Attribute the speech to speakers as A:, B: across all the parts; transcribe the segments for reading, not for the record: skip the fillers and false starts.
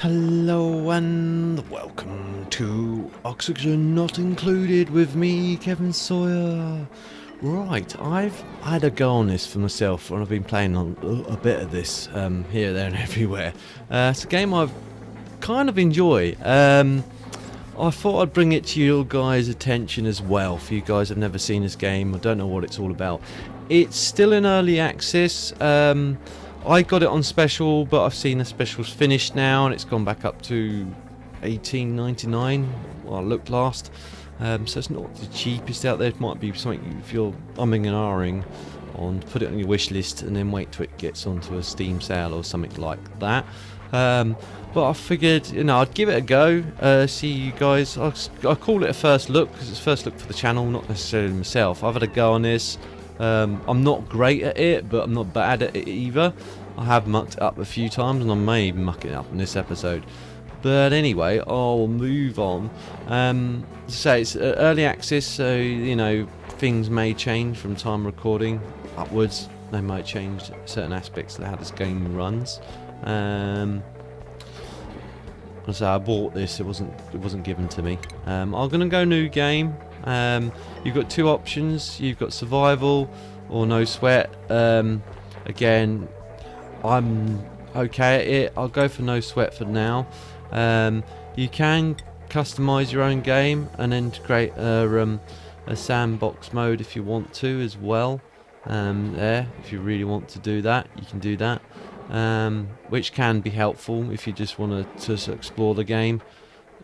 A: Hello and welcome to Oxygen Not Included with me, Kevin Sawyer. Right, I've had a go on this for myself and I've been playing on a bit of this here, there and everywhere. It's a game I've kind of enjoy. I thought I'd bring it to your guys' attention as well. If you guys have never seen this game, I don't know what it's all about. It's still in early access. I got it on special, but I've seen the specials finished now, and it's gone back up to $18.99. Well, I looked last, so it's not the cheapest out there. It might be something if you're umming and ahhing on, put it on your wish list, and then wait till it gets onto a Steam sale or something like that. But I figured, I'd give it a go. See you guys. I call it a first look because it's first look for the channel, not necessarily myself. I've had a go on this. I'm not great at it, but I'm not bad at it either. I have mucked it up a few times, and I may even muck it up in this episode. But anyway, I'll move on. So it's early access, so things may change from time recording upwards. They might change certain aspects of how this game runs. So I bought this. It wasn't given to me. I'm gonna go new game. You've got two options. You've got survival or no sweat. Again, I'm okay at it. I'll go for no sweat for now. You can customize your own game and integrate a sandbox mode if you want to as well. If you really want to do that, you can do that. Which can be helpful if you just want to explore the game.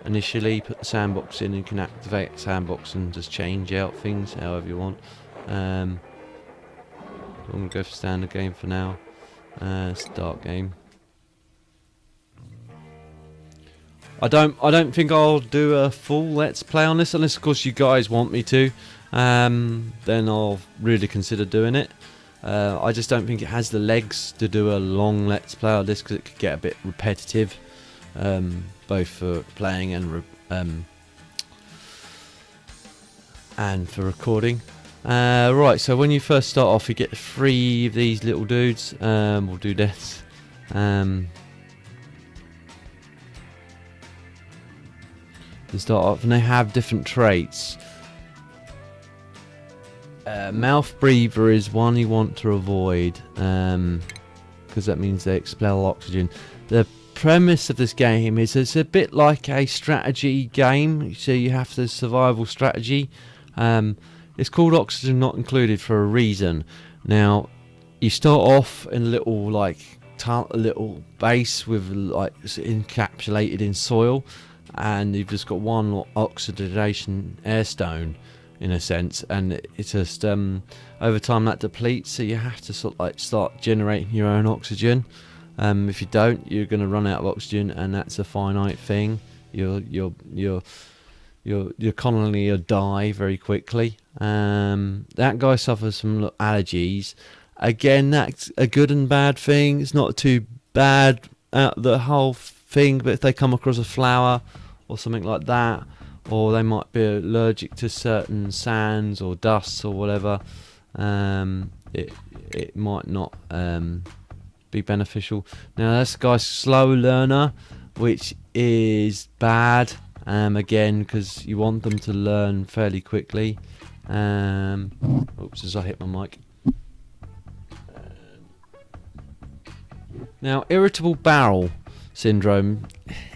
A: Initially, put the sandbox in and you can activate the sandbox and just change out things however you want. I'm going to go for standard game for now. Start game. I don't think I'll do a full let's play on this unless of course you guys want me to. Then I'll really consider doing it. I just don't think it has the legs to do a long let's play on this because it could get a bit repetitive. Both for playing and for recording. Right, so when you first start off, you get 3 of these little dudes. We'll do this. To start off, and they have different traits. Mouth breather is one you want to avoid, because that means they expel oxygen. The premise of this game is it's a bit like a strategy game, so you have the survival strategy. It's called Oxygen Not Included for a reason. Now, you start off in a little base with encapsulated in soil, and you've just got one oxidation airstone in a sense, and it's just over time that depletes, so you have to start generating your own oxygen. If you don't, you're going to run out of oxygen, and that's a finite thing. You'll commonly die very quickly. That guy suffers from allergies. Again, that's a good and bad thing. It's not too bad the whole thing, but if they come across a flower or something like that, or they might be allergic to certain sands or dusts or whatever, it might not be beneficial. Now this guy's slow learner, which is bad, again, because you want them to learn fairly quickly. Oops, as I hit my mic. Now, irritable bowel syndrome,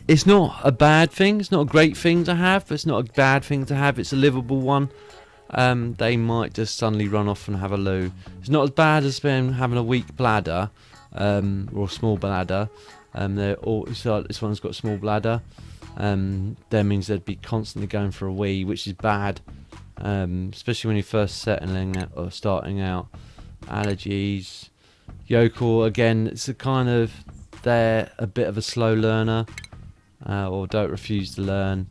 A: it's not a bad thing. It's not a great thing to have, but it's not a bad thing to have. It's a livable one. They might just suddenly run off and have a loo. It's not as bad as having a weak bladder, or a small bladder. This one's got a small bladder. That means they'd be constantly going for a wee, which is bad, especially when you're first settling out or starting out. Allergies. Yokel, again, it's a kind of, they're a bit of a slow learner, or don't refuse to learn.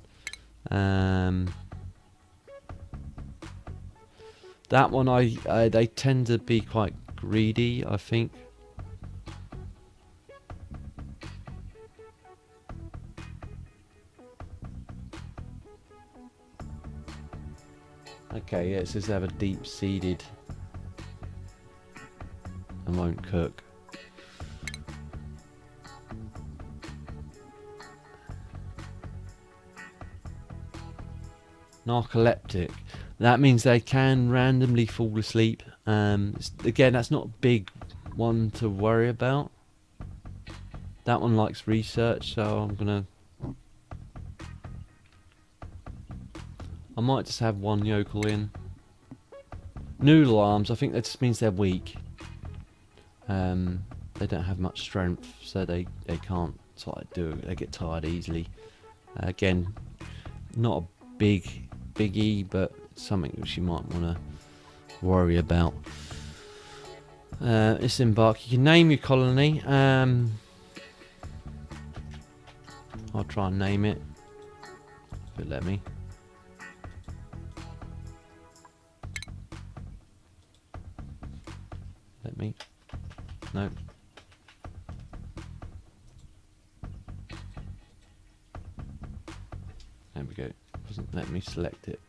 A: That one, they tend to be quite greedy, I think. Okay, yeah, it says they have a deep-seated and won't cook. narcoleptic. That means they can randomly fall asleep. Again, that's not a big one to worry about. That one likes research, so I might just have one yokel in. Noodle arms, I think that just means they're weak. They don't have much strength, so they can't sort of they get tired easily. Again, not a biggie, but something which you might want to worry about. Disembark. You can name your colony. I'll try and name it. If it let me. Let me. No. There we go. Doesn't let me select it.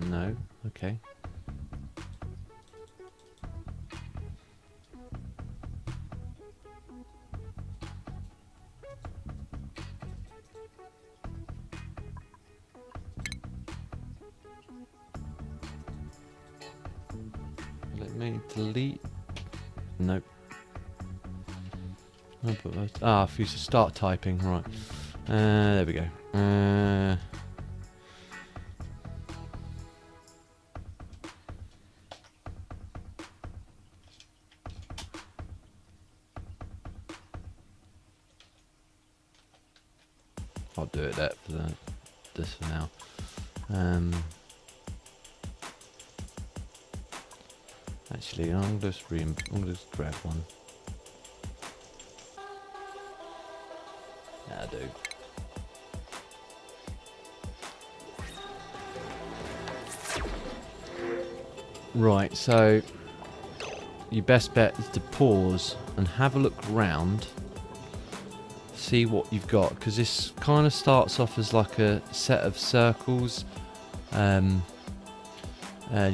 A: No. Okay. Let me delete. Nope. I refuse to start typing. Right. There we go. I'll do it that for this for now. Actually, I'll just grab one. That'll do. Right, so your best bet is to pause and have a look around, see what you've got, because this kind of starts off as like a set of circles. And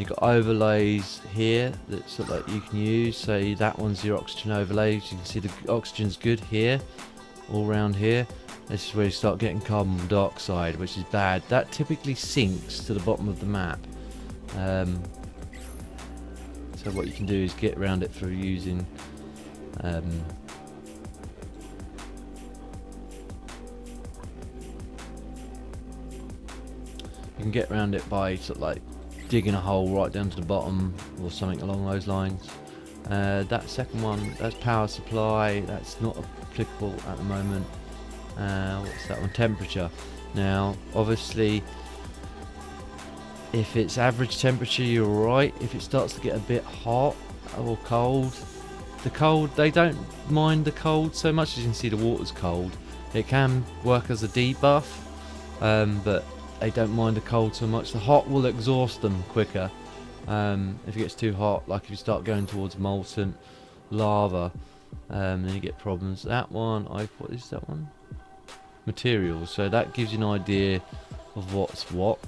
A: you've got overlays here that sort of like you can use. So that one's your oxygen overlays. You can see the oxygen's good here, all around here. This is where you start getting carbon dioxide, which is bad. That typically sinks to the bottom of the map. So what you can do is get around it through using you can get around it by sort of like digging a hole right down to the bottom or something along those lines. That second one, that's power supply. That's not applicable at the moment. What's that one? Temperature. Now, obviously, if it's average temperature, you're right. If it starts to get a bit hot or cold, they don't mind the cold so much. As you can see, the water's cold. It can work as a debuff, but they don't mind the cold so much. The hot will exhaust them quicker. If it gets too hot, like if you start going towards molten lava, then you get problems. That one, what is that one? Materials. So that gives you an idea of what's what.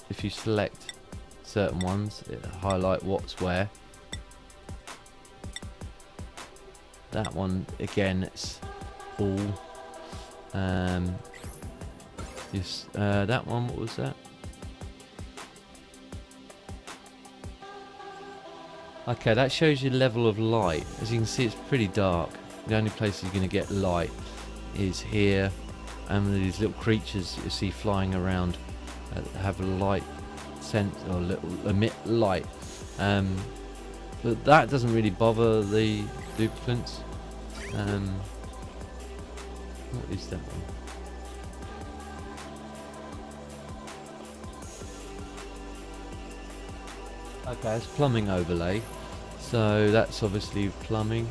A: If you select certain ones, it'll highlight what's where. That one, again, it's all. Yes, that one, what was that? Okay, that shows you level of light. As you can see, it's pretty dark. The only place you're going to get light is here, and these little creatures you see flying around have a light sense or emit light. But that doesn't really bother the duplicants. What is that one? Okay, it's plumbing overlay, so that's obviously plumbing.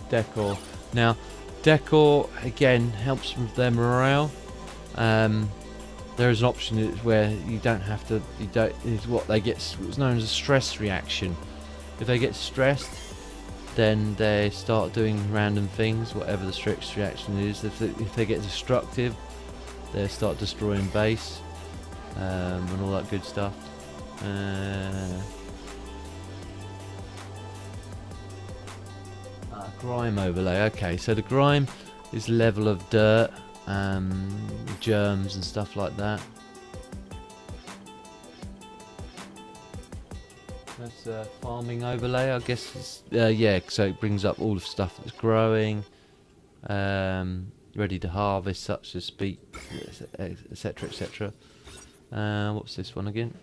A: Decor. Now, decor again helps with their morale. There is an option where you don't have to. Is what they get. What's known as a stress reaction. If they get stressed, then they start doing random things, whatever the stress reaction is. If they get destructive, they start destroying base. And all that good stuff. Grime overlay. Okay, so the grime its level of dirt, germs and stuff like that. That's a farming overlay, I guess. It's, yeah, so it brings up all the stuff that's growing, ready to harvest, such as speak, etc., etc. What's this one again?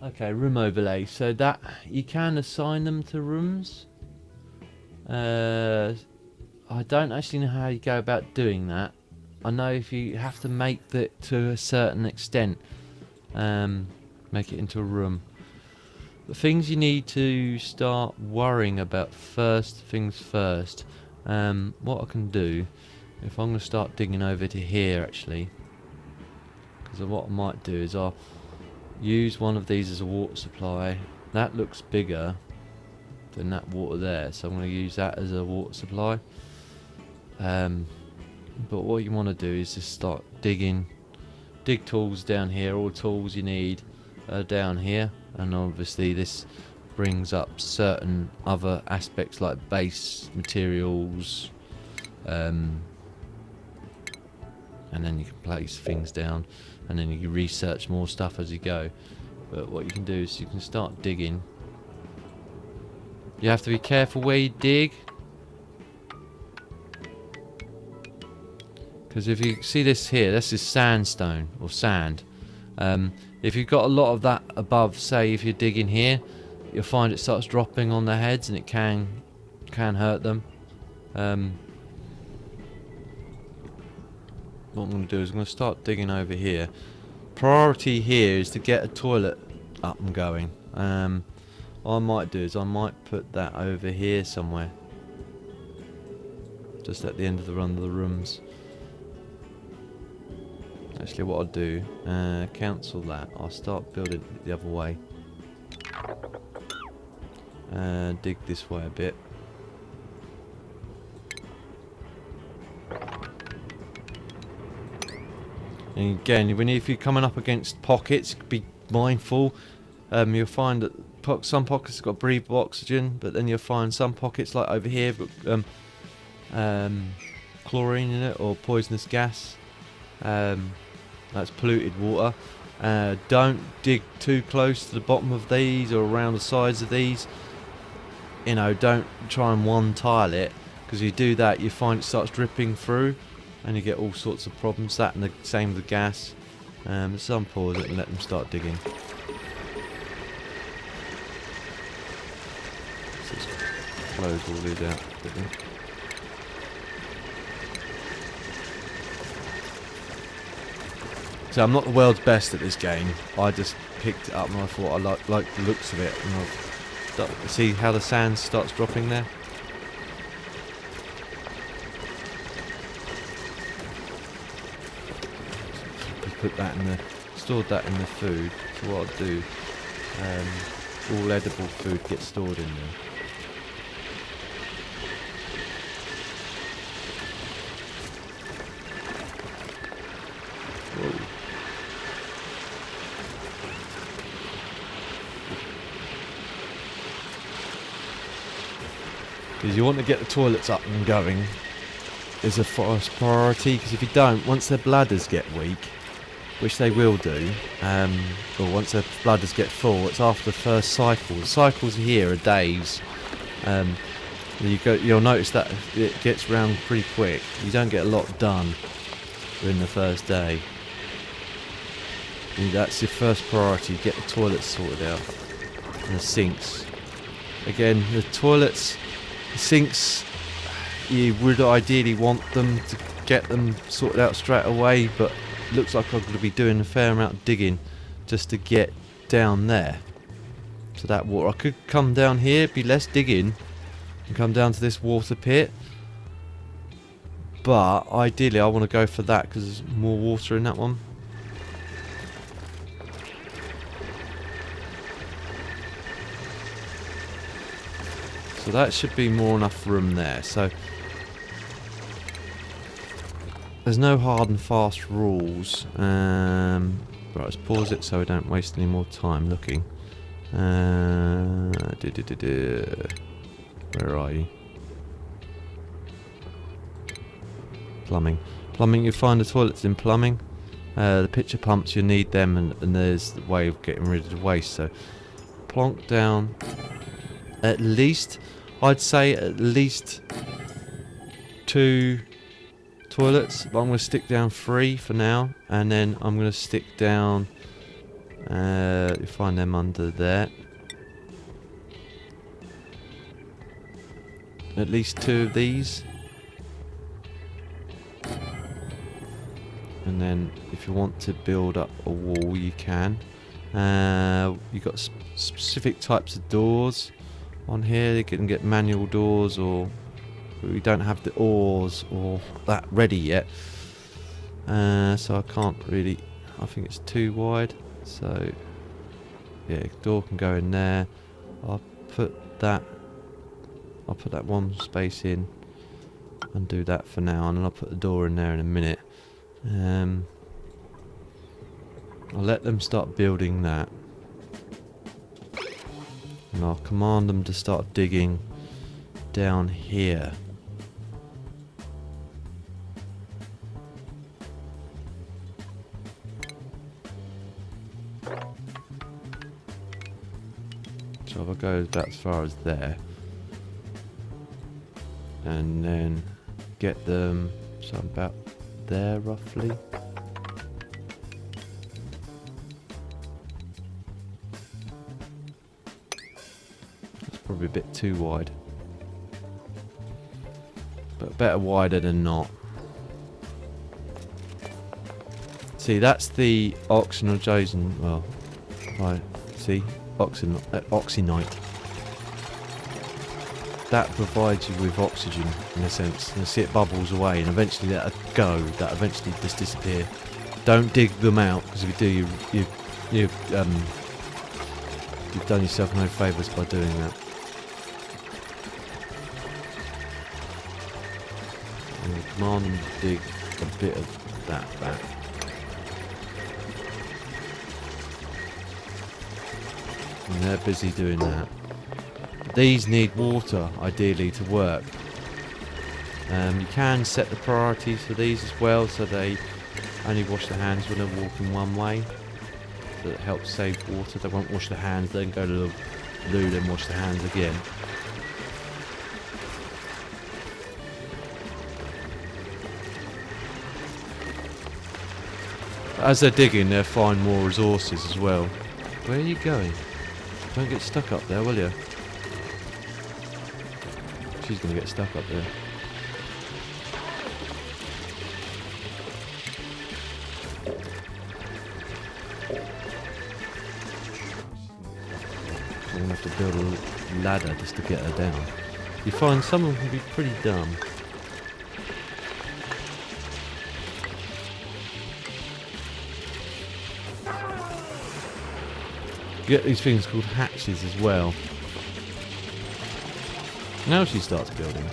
A: Okay, room overlay. So that you can assign them to rooms. I don't actually know how you go about doing that. I know if you have to make that to a certain extent, make it into a room. The things you need to start worrying about first things first. What I can do, if I'm going to start digging over to here actually, because what I might do is I'll use one of these as a water supply. That looks bigger than that water there, so I'm going to use that as a water supply. But what you want to do is just start digging. Dig tools down here. All tools you need are down here, and obviously this brings up certain other aspects like base materials, and then you can place things down, and then you can research more stuff as you go. But what you can do is you can start digging. You have to be careful where you dig, because if you see this here, this is sandstone or sand. If you've got a lot of that above, say if you're digging here, you'll find it starts dropping on their heads, and it can hurt them. What I'm going to do is I'm going to start digging over here. Priority here is to get a toilet up and going. What I might do is I might put that over here somewhere, just at the end of the run of the rooms. Actually, what I'll do, cancel that. I'll start building it the other way. Dig this way a bit. And again, if you're coming up against pockets, be mindful. You'll find that some pockets have got breathable oxygen, but then you'll find some pockets, like over here, have got chlorine in it or poisonous gas. That's polluted water. Don't dig too close to the bottom of these or around the sides of these. You know, don't try and one tile it, because if you do that, you find it starts dripping through, and you get all sorts of problems. That and the same with the gas. Some pause it and let them start digging. So let's close all these out quickly. So I'm not the world's best at this game. I just picked it up and I thought I like the looks of it. And I've see how the sand starts dropping there. Put that in the, stored that in the food. So what I'll do, all edible food gets stored in there. Whoa. Because you want to get the toilets up and going is a first priority, because if you don't, once their bladders get weak, which they will do, or once their bladders get full, it's after the first cycle. The cycles here are days. You'll notice that it gets round pretty quick. You don't get a lot done in the first day. And that's your first priority, get the toilets sorted out. And the sinks. Again, the toilets, the sinks, you would ideally want them to get them sorted out straight away, but it looks like I'm going to be doing a fair amount of digging just to get down there to that water. I could come down here, be less digging, and come down to this water pit, but ideally I want to go for that because there's more water in that one. So that should be more enough room there. So there's no hard and fast rules. Right, let's pause it so we don't waste any more time looking. Where are you? Plumbing. Plumbing, you find the toilets in plumbing. The pitcher pumps, you need them, and there's the way of getting rid of the waste. So, plonk down at least, I'd say at least 2 toilets. But I'm going to stick down 3 for now, and then I'm going to stick down, you find them under there. At least 2 of these. And then if you want to build up a wall, you can. You've got specific types of doors on here. You can get manual doors, or we don't have the oars or that ready yet. So I can't really, I think it's too wide. So yeah, door can go in there. I'll put that one space in and do that for now, and then I'll put the door in there in a minute. I'll let them start building that, and I'll command them to start digging down here. So if I go about as far as there, and then get them, so about there roughly. That's probably a bit too wide, but better wider than not. See, that's the oxygenation. Well, right. See, oxynite. That provides you with oxygen in a sense. You see, it bubbles away, and eventually that'll go. That eventually just disappear. Don't dig them out, because if you do, you've done yourself no favours by doing that. And command them to dig a bit of that back. And they're busy doing that. These need water, ideally, to work. You can set the priorities for these as well, so they only wash their hands when they're walking one way. So it helps save water. They won't wash their hands, then go to the loo, then wash their hands again. As they're digging, they'll find more resources as well. Where are you going? Don't get stuck up there, will you? She's going to get stuck up there. I'm going to have to build a ladder just to get her down. You find some of them can be pretty dumb. You get these things called hatches as well. Now she starts building.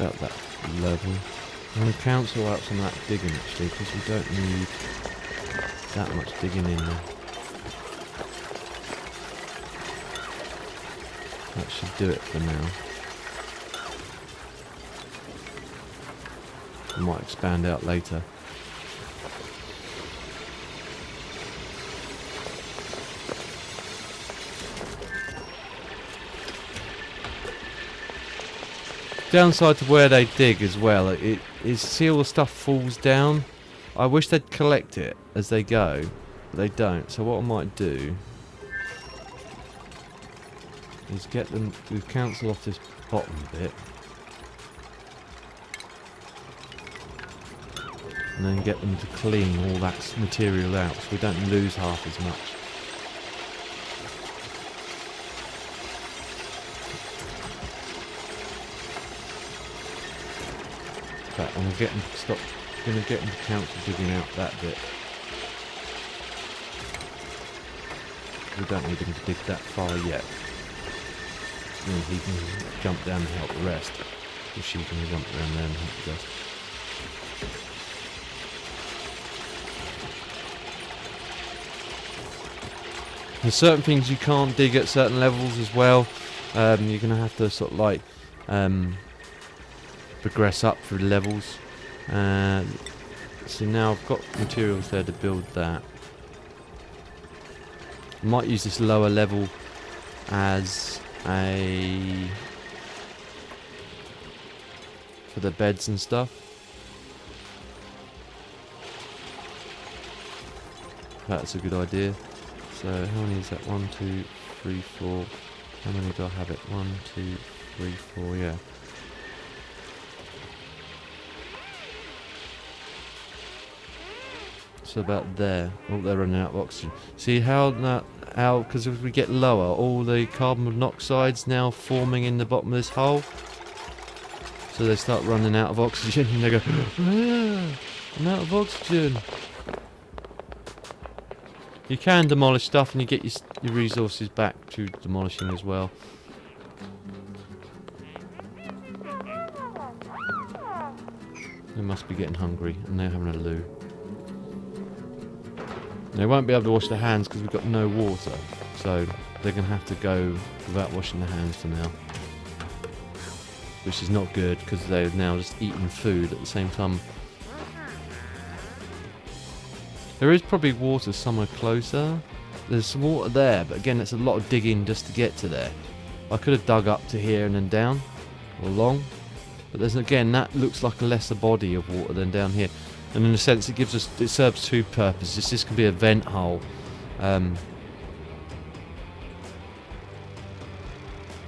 A: About that level. I'm going to cancel out some of that digging actually, because we don't need that much digging in there. That should do it for now. We might expand out later. Downside to where they dig as well, it is, see all the stuff falls down. I wish they'd collect it as they go, but they don't. So what I might do is get them to cancel off this bottom bit, and then get them to clean all that material out so we don't lose half as much. fact, I'm gonna get him to council digging out that bit. We don't need him to dig that far yet. And he can jump down and help the rest. Or she can jump around there and help the rest. There's certain things you can't dig at certain levels as well. You're going to have to sort of like progress up through levels. So now I've got materials there to build that. I might use this lower level as for the beds and stuff. That's a good idea. So how many is that? 1, 2, 3, 4. How many do I have it? 1, 2, 3, 4. Yeah. So about there. Oh, they're running out of oxygen. See how that? How? Because if we get lower, all the carbon monoxide's now forming in the bottom of this hole. So they start running out of oxygen, and they go, ah, I'm out of oxygen. You can demolish stuff, and you get your resources back to demolishing as well. They must be getting hungry, and they're having a loo. They won't be able to wash their hands because we've got no water, so they're going to have to go without washing their hands for now. Which is not good because they're now just eating food at the same time. There is probably water somewhere closer. There's some water there, but again, it's a lot of digging just to get to there. I could have dug up to here and then down, or along. But there's again, that looks like a lesser body of water than down here. And in a sense, it serves two purposes. This can be a vent hole. And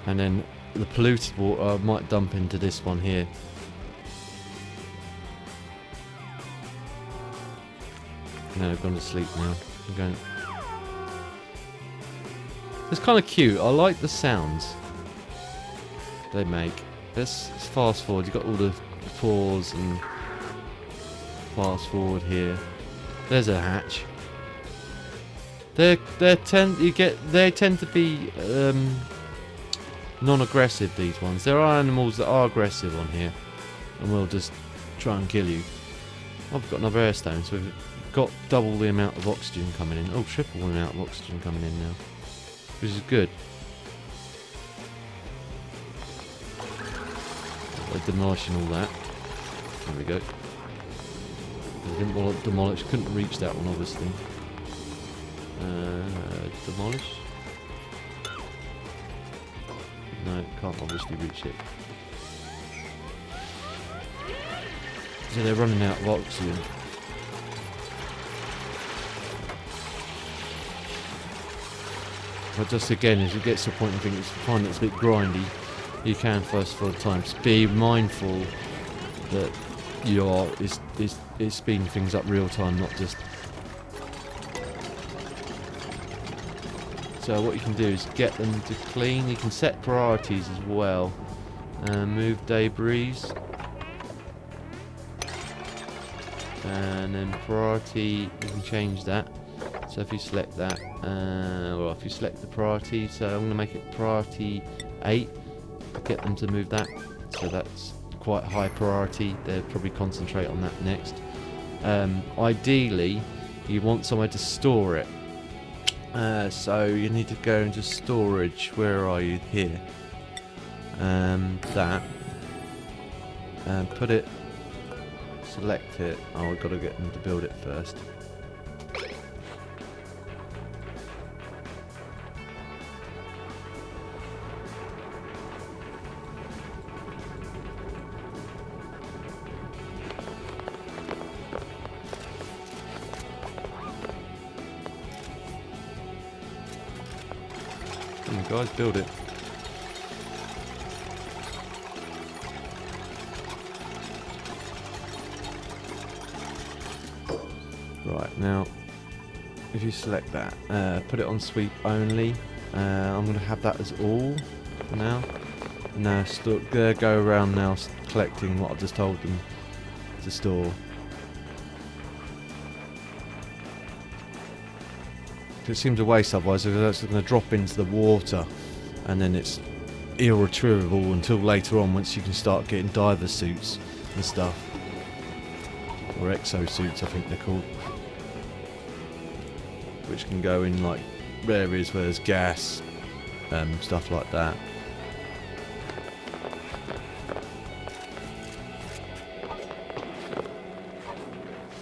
A: then the polluted water I might dump into this one here. No, I've gone to sleep now. I'm going. It's kind of cute. I like the sounds they make. Let's fast forward. You've got all the pause and fast forward here. There's a hatch. They tend to be non-aggressive. These ones. There are animals that are aggressive on here, and will just try and kill you. I've got another airstone, so we've got double the amount of oxygen coming in. Oh, triple the amount of oxygen coming in now, which is good. They're demolishing all that. There we go. They didn't want to demolish. Couldn't reach that one, obviously. Demolish. No, can't obviously reach it. So they're running out of oxygen. But just again, as you get to a point, I think it's finding it's a bit grindy. You can first for the time be mindful that it's speeding things up real time, not just. So what you can do is get them to clean. You can set priorities as well. Move debris. And then priority, you can change that. So if you select that, or if you select the priority, so I'm going to make it priority 8. Get them to move that. So that's quite high priority. They'll probably concentrate on that next. Ideally, you want somewhere to store it. So you need to go into storage. Where are you? Here. That. Put it. Select it. Oh, I've got to get them to build it first. Come on, guys, build it. Right, now, if you select that, put it on sweep only. I'm going to have that as all for now. Now, go around now collecting what I've just told them. to store. It seems a waste otherwise, it's going to drop into the water and then it's irretrievable until later on, once you can start getting diver suits and stuff. Or exosuits, I think they're called. Which can go in like areas where there's gas, stuff like that.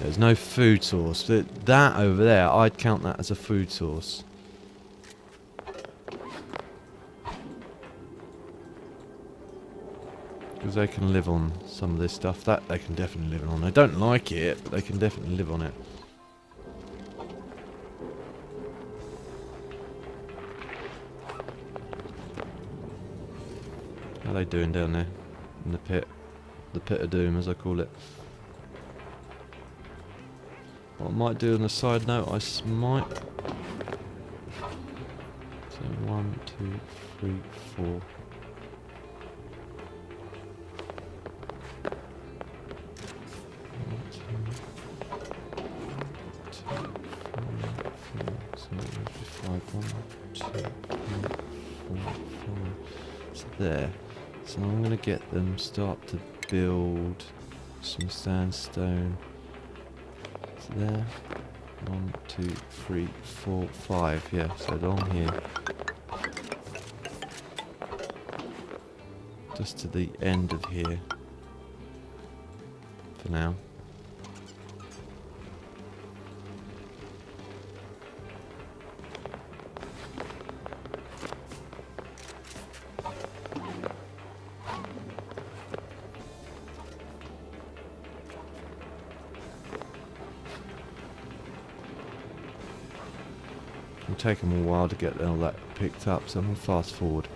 A: There's no food source. That over there, I'd count that as a food source. Because they can live on some of this stuff. That they can definitely live on. They don't like it, but they can definitely live on it. How are they doing down there? In the pit. The pit of doom, as I call it. What I might do on a side note, I might... So 1, 2, 3, 4... There. So I'm going to get them start to build some sandstone. So there. 1, 2, 3, 4, 5. Yeah, so along here. Just to the end of here. For now. It'll take them a while to get all that picked up, so I'm going to fast forward.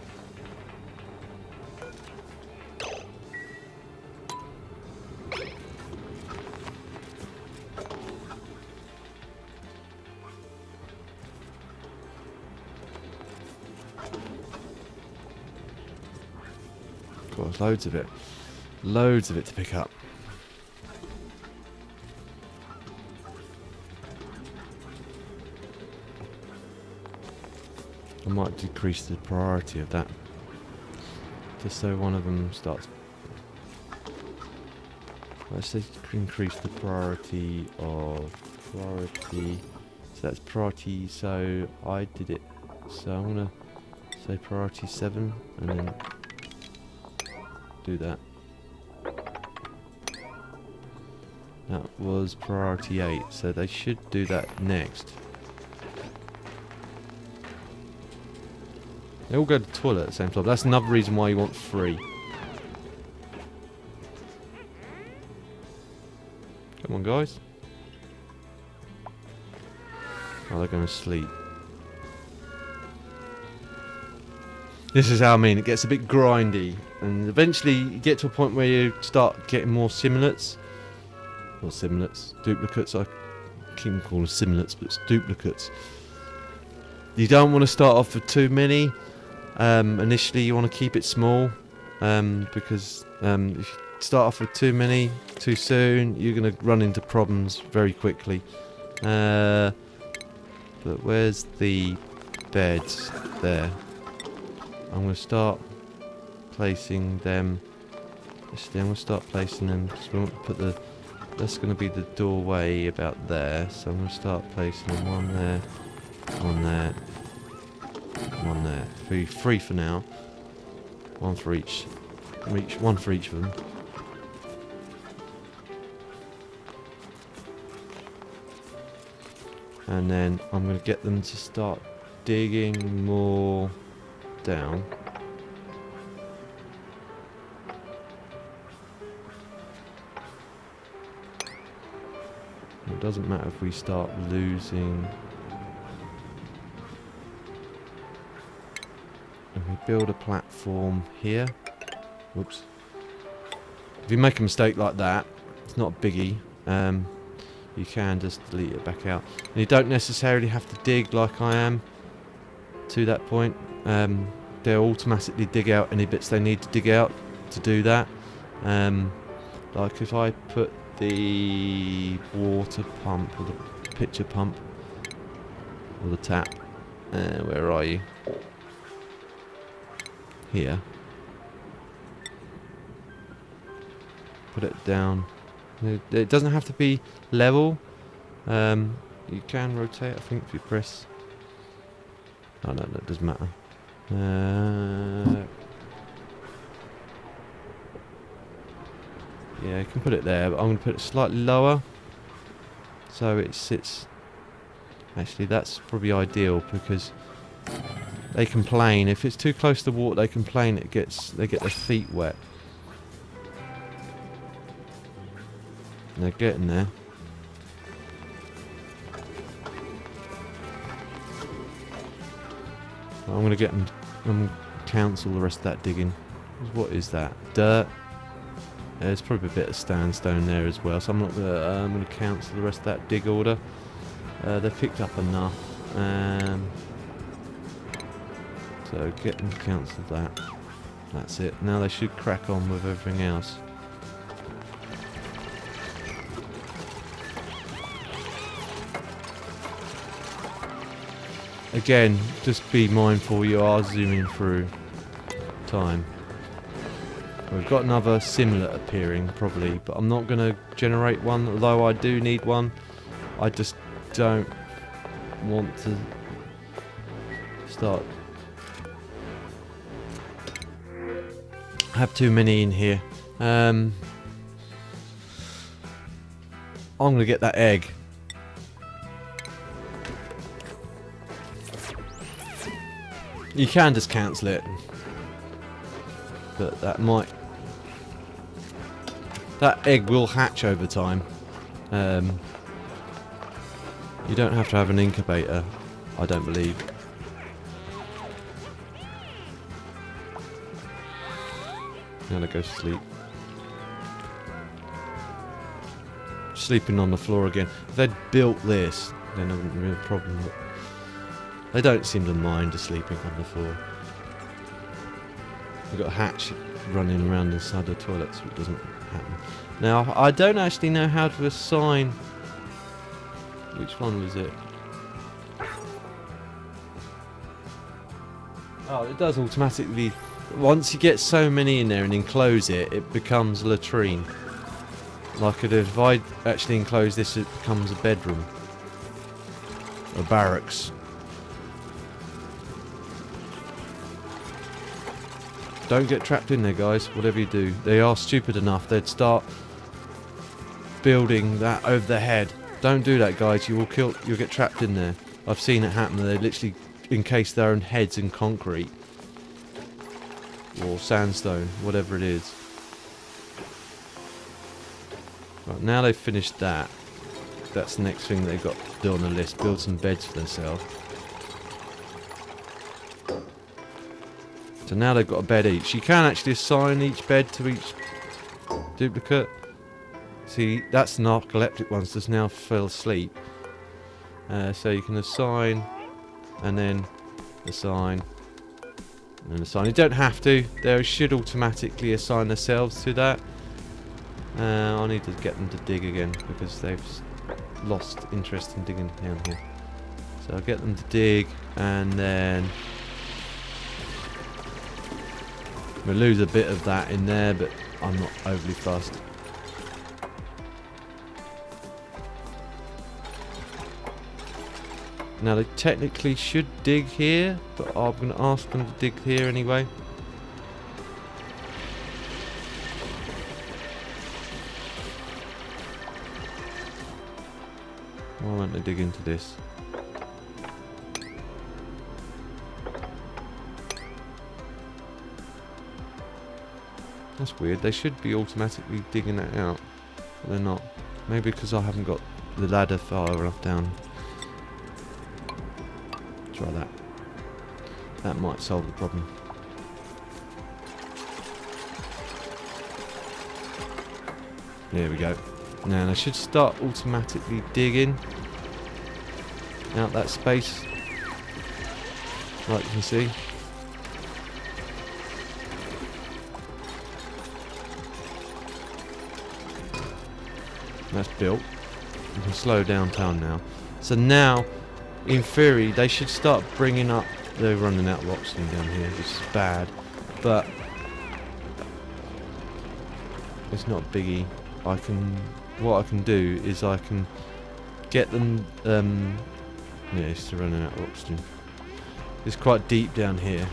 A: God, loads of it. Loads of it to pick up. I might decrease the priority of that, just so one of them starts. Let's say increase the priority of priority. So that's priority. So I did it. So I'm gonna say priority 7, and then do that. That was priority 8. So they should do that next. They all go to the toilet at the same time. That's another reason why you want 3. Come on, guys. Oh, they're going to sleep. This is how I mean. It gets a bit grindy. And eventually you get to a point where you start getting more simulates. Not simulates. Duplicates. I keep calling them simulates, but it's duplicates. You don't want to start off with too many. Initially you want to keep it small, because if you start off with too many too soon, you're going to run into problems very quickly. But where's the beds? There. I'm going to start placing them. Actually, I'm going to start placing them, because we want to put the... That's going to be the doorway about there, so I'm going to start placing them. One there, one there. One there. 3 for now. 1 for each. One for each of them. And then I'm going to get them to start digging more down. It doesn't matter if we start losing. If we build a platform here. Whoops. If you make a mistake like that, it's not a biggie. You can just delete it back out. And you don't necessarily have to dig like I am to that point. They'll automatically dig out any bits they need to dig out to do that. Like if I put the water pump or the pitcher pump or the tap. Where are you? Here. Put it down. It doesn't have to be level. You can rotate, I think, if you press. Oh no, that doesn't matter. Yeah, you can put it there, but I'm going to put it slightly lower so it sits. Actually, that's probably ideal because they complain if it's too close to the water. They complain they get their feet wet. And they're getting there. I'm going to get them. I'm going to cancel the rest of that digging. What is that? Dirt. There's probably a bit of sandstone there as well, so I'm not going to. I'm going to cancel the rest of that dig order. They've picked up enough. So get them to cancel that. That's it. Now they should crack on with everything else. Again, just be mindful you are zooming through time. We've got another similar appearing probably, but I'm not going to generate one, although I do need one. I just don't want to start have too many in here. I'm going to get that egg. You can just cancel it, but that egg will hatch over time. You don't have to have an incubator, I don't believe. Now they go to sleep. Sleeping on the floor again. If they'd built this, then there wouldn't be a problem. But they don't seem to mind just sleeping on the floor. You've got a hatch running around inside the toilet, so it doesn't happen. Now, I don't actually know how to assign... Which one was it? Oh, it does automatically... Once you get so many in there and enclose it, it becomes a latrine. Like if I actually enclose this, it becomes a bedroom. A barracks. Don't get trapped in there, guys, whatever you do. They are stupid enough, they'd start building that over their head. Don't do that, guys, you'll get trapped in there. I've seen it happen, they literally encase their own heads in concrete. Or sandstone, whatever it is. Right, now they've finished that. That's the next thing they've got to do on the list, build some beds for themselves. So now they've got a bed each. You can actually assign each bed to each duplicate. See, that's the narcoleptic ones just now fell asleep. So you can assign, and then assign, and then assign. You don't have to. They should automatically assign themselves to that. I need to get them to dig again because they've lost interest in digging down here. So I'll get them to dig, and then we'll lose a bit of that in there, but I'm not overly fussed. Now they technically should dig here, but I'm going to ask them to dig here anyway. Why won't they dig into this? That's weird. They should be automatically digging that out, but they're not. Maybe because I haven't got the ladder far enough down. Try that. That might solve the problem. There we go. Now they should start automatically digging out that space, like you can see. That's built. You can slow down town now. So now, in theory, they should start bringing up... They're running out of oxygen down here, which is bad. But... it's not a biggie. What I can do is I can get them... yeah, it's still running out of oxygen. It's quite deep down here.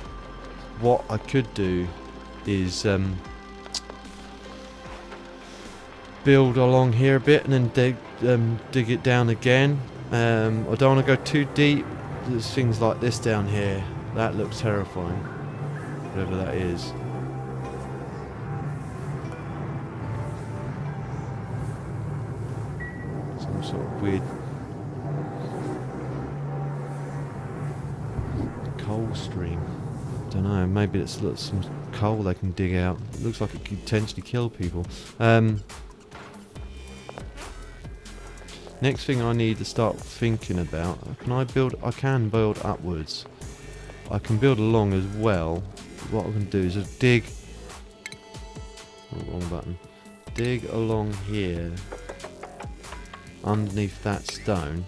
A: What I could do is... build along here a bit and then dig it down again. I don't want to go too deep. There's things like this down here. That looks terrifying. Whatever that is. Some sort of weird coal stream. Don't know. Maybe it's some coal they can dig out. It looks like it could potentially kill people. Next thing I need to start thinking about, I can build upwards. I can build along as well. What I can do is just dig... oh, wrong button. Dig along here, underneath that stone,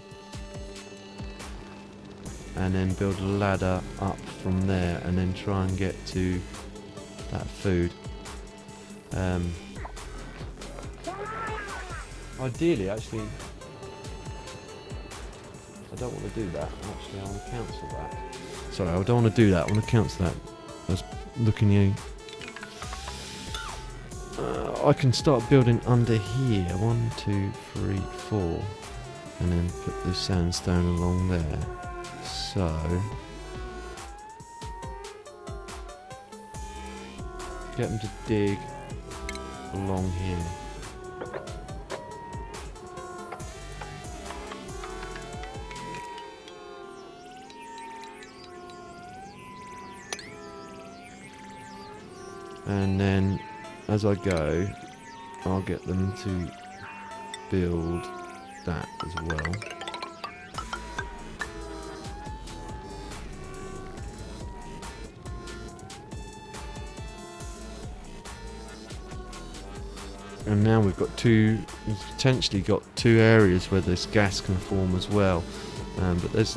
A: and then build a ladder up from there, and then try and get to that food. Ideally, actually... I don't want to do that. Actually, I want to cancel that. Sorry, I don't want to do that. I want to cancel that. I was looking at you. I can start building under here. 1, 2, 3, 4. And then put the sandstone along there. So... get them to dig along here. And then, as I go, I'll get them to build that as well. And now we've potentially got two areas where this gas can form as well. But there's,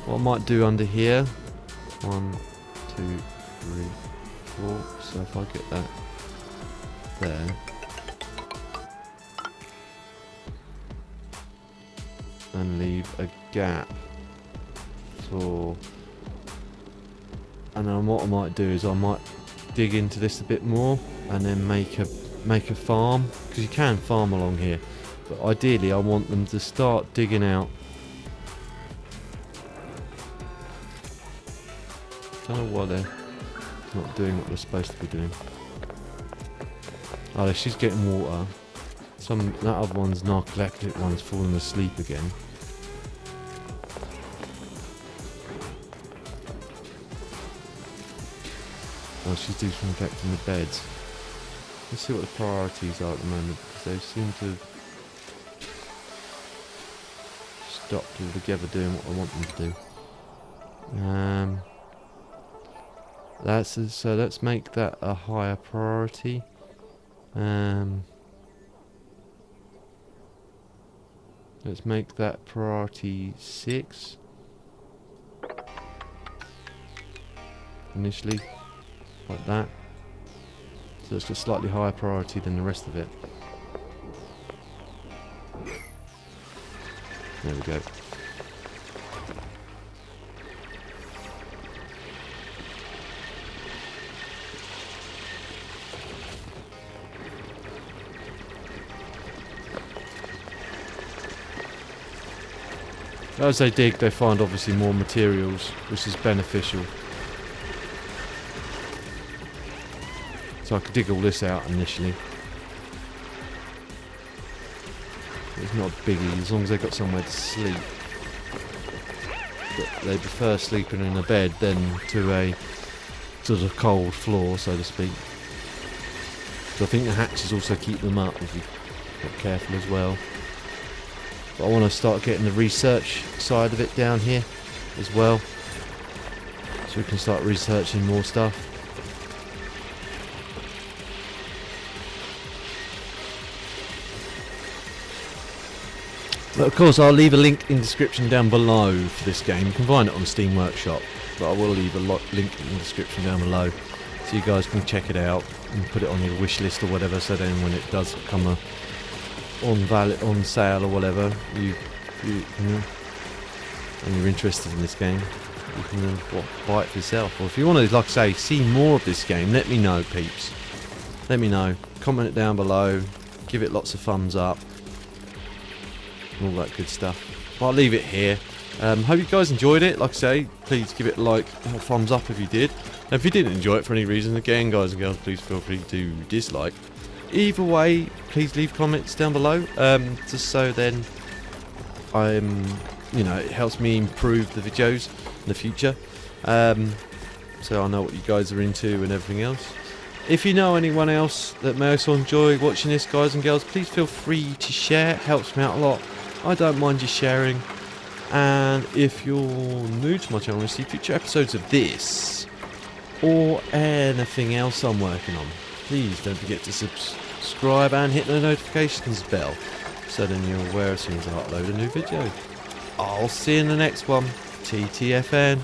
A: what I might do under here, 1, 2, 3, 4. So if I get that there, and leave a gap for, and then what I might do is I might dig into this a bit more and then make a farm, because you can farm along here, but ideally I want them to start digging out. Don't know why they're not doing what they're supposed to be doing. Oh, she's getting water. That other one's narcoleptic one's falling asleep again. Oh, she's disinfecting the beds. Let's see what the priorities are at the moment, because they seem to have stopped altogether doing what I want them to do. So let's make that a higher priority. Let's make that priority 6 initially, like that. So it's a slightly higher priority than the rest of it. There we go. As they dig, they find obviously more materials, which is beneficial. So I could dig all this out initially. It's not a biggie, as long as they've got somewhere to sleep. But they prefer sleeping in a bed than to a sort of cold floor, so to speak. So I think the hatches also keep them up if you're not careful as well. But I want to start getting the research side of it down here as well, so we can start researching more stuff. But of course, I'll leave a link in the description down below for this game. You can find it on Steam Workshop, but I will leave a link in the description down below, so you guys can check it out and put it on your wish list or whatever. So then, when it does come on sale or whatever, you know, and you're interested in this game, you can then buy it for yourself. Or if you want to, like I say, see more of this game, let me know, peeps. Let me know. Comment it down below. Give it lots of thumbs up. And all that good stuff. But I'll leave it here. Hope you guys enjoyed it. Like I say, please give it a thumbs up if you did. And if you didn't enjoy it for any reason, again, guys and girls, please feel free to dislike. Either way, please leave comments down below. Just so then it helps me improve the videos in the future. So I know what you guys are into and everything else. If you know anyone else that may also enjoy watching this, guys and girls, please feel free to share. It helps me out a lot. I don't mind you sharing. And if you're new to my channel and see future episodes of this or anything else I'm working on, please don't forget to subscribe and hit the notifications bell, so then you're aware as soon as I upload a new video. I'll see you in the next one. TTFN.